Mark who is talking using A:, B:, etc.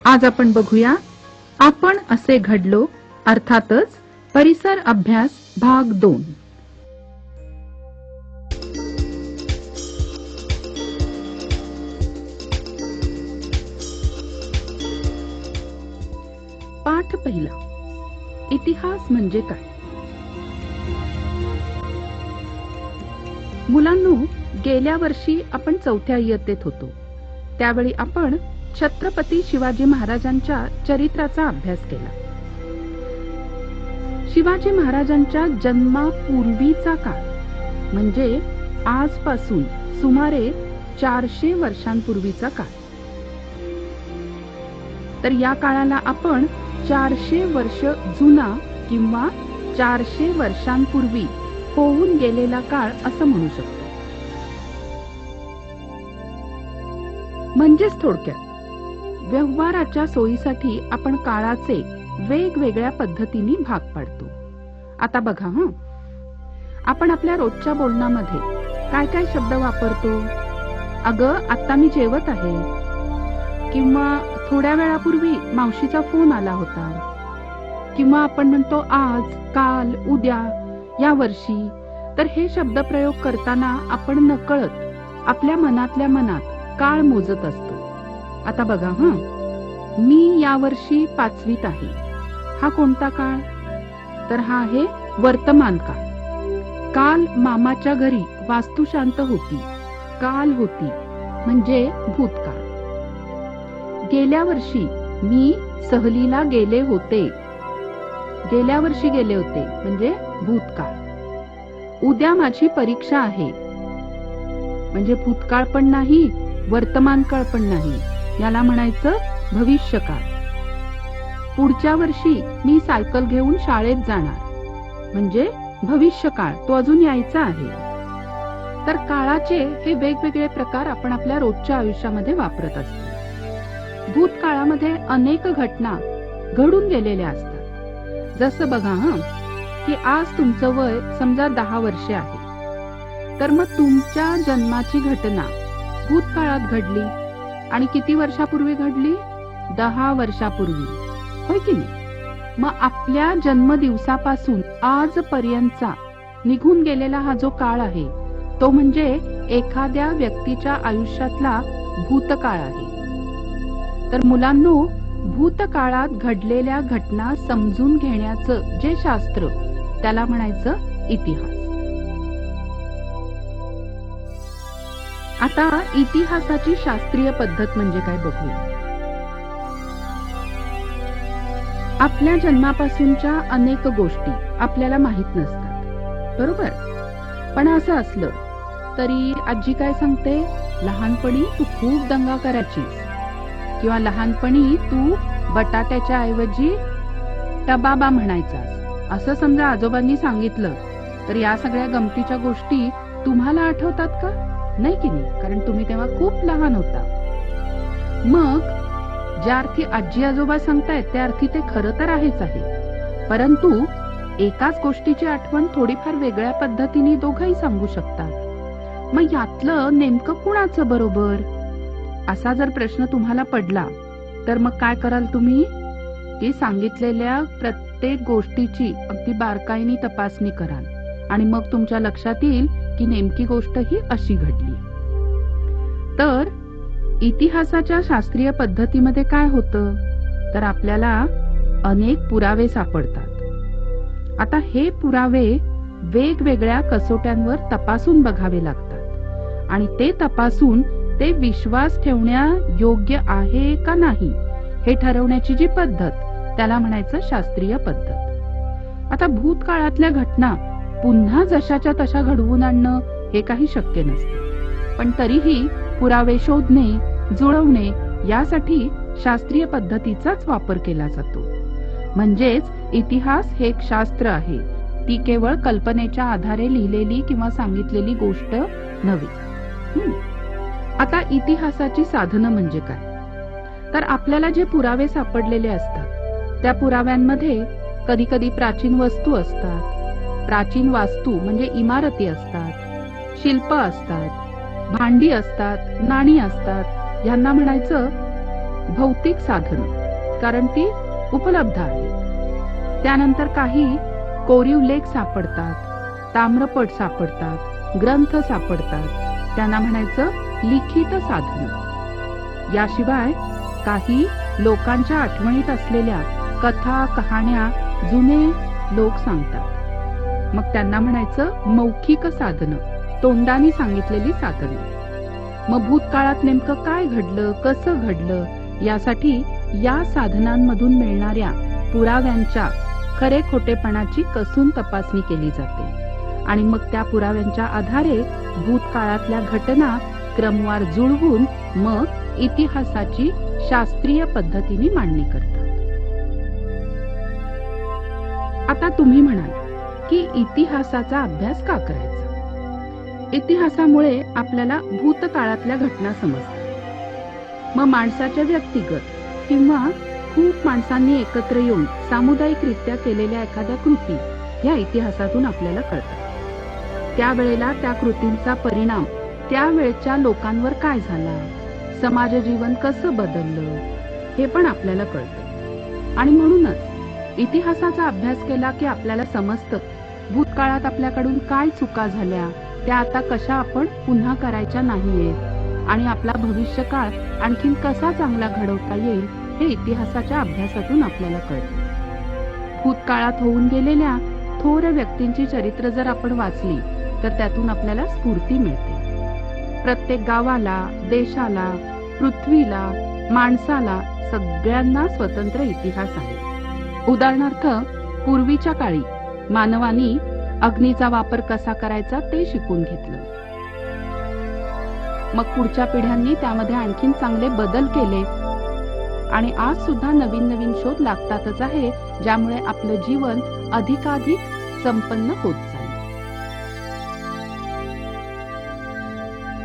A: आज आपण बघूया आपण असे घडलो, अर्थातच परिसर अभ्यास भाग 2। पाठ पहिला, इतिहास म्हणजे काय। मुलांनो, गेल्या वर्षी आपण 4थ्या इयत्तेत होतो। त्यावेळी आपण छत्रपती शिवाजी महाराजांच्या चरित्राचा अभ्यास केला। शिवाजी महाराजांच्या जन्मापूर्वीचा काळ म्हणजे आजपासून सुमारे 400 वर्षांपूर्वीचा काळ। तर या काळाला आपण 400 वर्ष जुना किंवा 400 वर्षांपूर्वी होऊन गेलेला काळ असं म्हणू शकतो। म्हणजेच थोडक्यात व्यवहाराच्या सोयीसाठी आपण काळाचे वेगवेगळ्या पद्धतीने भाग पाडतो। आता बघा आपण आपल्या रोजच्या बोलण्यामध्ये काय काय शब्द वापरतो। अगं, आता मी जेवत आहे, किंवा थोड्या वेळापूर्वी मावशीचा फोन आला होता, किंवा आपण म्हणतो आज, काल, उद्या, या वर्षी। तर हे शब्दप्रयोग करताना आपण नकळत आपल्या मनातल्या मनात काळ मोजत असतो। आता बघा मी या वर्षी 5वीत आहे। हा कोणता काळ? तर हा आहे वर्तमान काळ। काल मामाच्या घरी वास्तुशांत होती, काल होती म्हणजे भूतकाळ। गेल्या वर्षी मी सहलीला गेले होते, गेल्या वर्षी गेले होते म्हणजे भूतकाळ। उद्या माझी परीक्षा आहे म्हणजे भूतकाळ पण नाही, वर्तमान काळ पण नाही, याला म्हणायचं भविष्यकाळ। पुढच्या वर्षी मी सायकल घेऊन शाळेत जाणार म्हणजे भविष्यकाळ, तो अजून यायचा आहे। तर काळाचे हे वेगवेगळे प्रकार आपण आपल्या रोजच्या आयुष्यामध्ये वापरत असतो। भूतकाळामध्ये अनेक घटना घडून गेलेल्या असतात। जसं बघा की आज तुमचं वय समजा 10 वर्षे आहे, तर मग तुमच्या जन्माची घटना भूतकाळात घडली आणि किती वर्षापूर्वी घडली? 10 वर्षापूर्वी, होय की नाही? मग आपल्या जन्मदिवसापासून आजपर्यंतचा निघून गेलेला हा जो काळ आहे तो म्हणजे एखाद्या व्यक्तीच्या आयुष्यातला भूतकाळ आहे। तर मुलांनो, भूतकाळात घडलेल्या घटना समजून घेण्याचं जे शास्त्र, त्याला म्हणायचं इतिहास। आता इतिहासाची शास्त्रीय पद्धत म्हणजे काय बघूया। आपल्या जन्मापासूनच्या अनेक गोष्टी आपल्याला माहित नसतात, बरोबर? पण असं असलं तरी आजी काय सांगते, लहानपणी तू खूप दंगा करायचीस, किंवा लहानपणी तू बटाट्याच्या ऐवजी टबाबा म्हणायचास, असं समजा आजोबांनी सांगितलं, तर या सगळ्या गमतीच्या गोष्टी तुम्हाला आठवतात का? नाही की नाही? कारण तुम्ही तेव्हा खूप लहान होता। मग ज्या अर्थी आजी आजोबा सांगतायत त्या अर्थी ते खरं तर आहेच आहे, परंतु एकाच गोष्टीची आठवण थोडीफार वेगळ्या पद्धतीने दोघंही सांगू शकतात। मग यातलं नेमकं कुणाचं बरोबर, असा जर प्रश्न तुम्हाला पडला तर मग काय कराल तुम्ही? की सांगितलेल्या प्रत्येक गोष्टीची अगदी बारकाईने तपासणी कराल आणि मग तुमच्या लक्षात येईल की नेमकी गोष्ट ही अशी घडली। तर इतिहासाच्या शास्त्रीय पद्धतीमध्ये काय होतं, तर आपल्याला अनेक पुरावे सापडतात। आता हे पुरावे वेगवेगळ्या कसोट्यांवर तपासून बघावे लागतात आणि ते तपासून ते विश्वास ठेवण्या योग्य आहे का नाही हे ठरवण्याची जी पद्धत, त्याला म्हणायचं शास्त्रीय पद्धत। आता भूतकाळातल्या घटना पुन्हा जशाच्या तशा घडवून आणणं हे काही शक्य नसते, पण तरीही पुरावे शोधणे, जुळवणे यासाठी शास्त्रीय पद्धतीचाच वापर केला जातो। म्हणजेच इतिहास हे एक शास्त्र आहे, ती केवळ कल्पनेच्या आधारे लिहिलेली किंवा सांगितलेली गोष्ट नव्हे। आता इतिहासाची साधनं म्हणजे काय? तर आपल्याला जे पुरावे सापडलेले असतात त्या पुराव्यांमध्ये कधी कधी प्राचीन वस्तू असतात, प्राचीन वास्तू म्हणजे इमारती असतात, शिल्प असतात, भांडी असतात, नाणी असतात, यांना म्हणायचं भौतिक साधनं, कारण ती उपलब्ध आहे. त्यानंतर काही कोरीव लेख सापडतात, ताम्रपट सापडतात, ग्रंथ सापडतात, त्यांना म्हणायचं लिखित साधनं. याशिवाय काही लोकांच्या आठवणीत असलेल्या कथा कहाण्या जुने लोक सांगतात, मग त्यांना म्हणायचं मौखिक साधनं, तोंडाने सांगितलेली साधनं. मग भूतकाळात नेमकं काय घडलं, कसं घडलं, यासाठी या साधनांमधून मिळणाऱ्या पुराव्यांच्या खरे खोटेपणाची कसून तपासणी केली जाते आणि मग त्या पुराव्यांच्या आधारे भूतकाळातल्या घटना क्रमवार जुळवून मग इतिहासाची शास्त्रीय पद्धतीने मांडणी करतात. आता तुम्ही म्हणाल की इतिहासाचा अभ्यास का करायचा? इतिहासामुळे आपल्याला भूतकाळातल्या घटना समजतात. मग माणसाच्या व्यक्तिगत किंवा खूप माणसांनी एकत्र येऊन सामुदायिकरित्या केलेल्या एखाद्या कृती ह्या इतिहासातून आपल्याला कळतात. त्यावेळेला त्या कृतींचा परिणाम त्यावेळच्या लोकांवर काय झाला, समाज जीवन कसं बदललं, हे पण आपल्याला कळतं. आणि म्हणूनच इतिहासाचा अभ्यास केला की आपल्याला समजतं भूतकाळात आपल्याकडून काय चुका झाल्या, त्या आता कशा आपण पुन्हा करायच्या नाहीयेत आणि आपला भविष्यकाळ आणखीन कसा चांगला घडवता येईल हे इतिहासाच्या अभ्यासातून आपल्याला कळतं. भूतकाळात होऊन गेलेल्या थोर व्यक्तींची चरित्र जर आपण वाचली तर त्यातून आपल्याला स्फूर्ती मिळते. प्रत्येक गावाला, देशाला, पृथ्वीला, माणसाला सगळ्यांना स्वतंत्र इतिहास आहे. उदाहरणार्थ पूर्वीच्या काळी मानवानी अग्नीचा वापर कसा करायचा ते शिकून घेतलं. मग पुढच्या पिढ्यांनी त्यामध्ये आणखीन चांगले बदल केले आणि आज सुद्धा नवीन नवीन शोध लागतातच आहे, ज्यामुळे आपलं जीवन अधिकाधिक संपन्न होत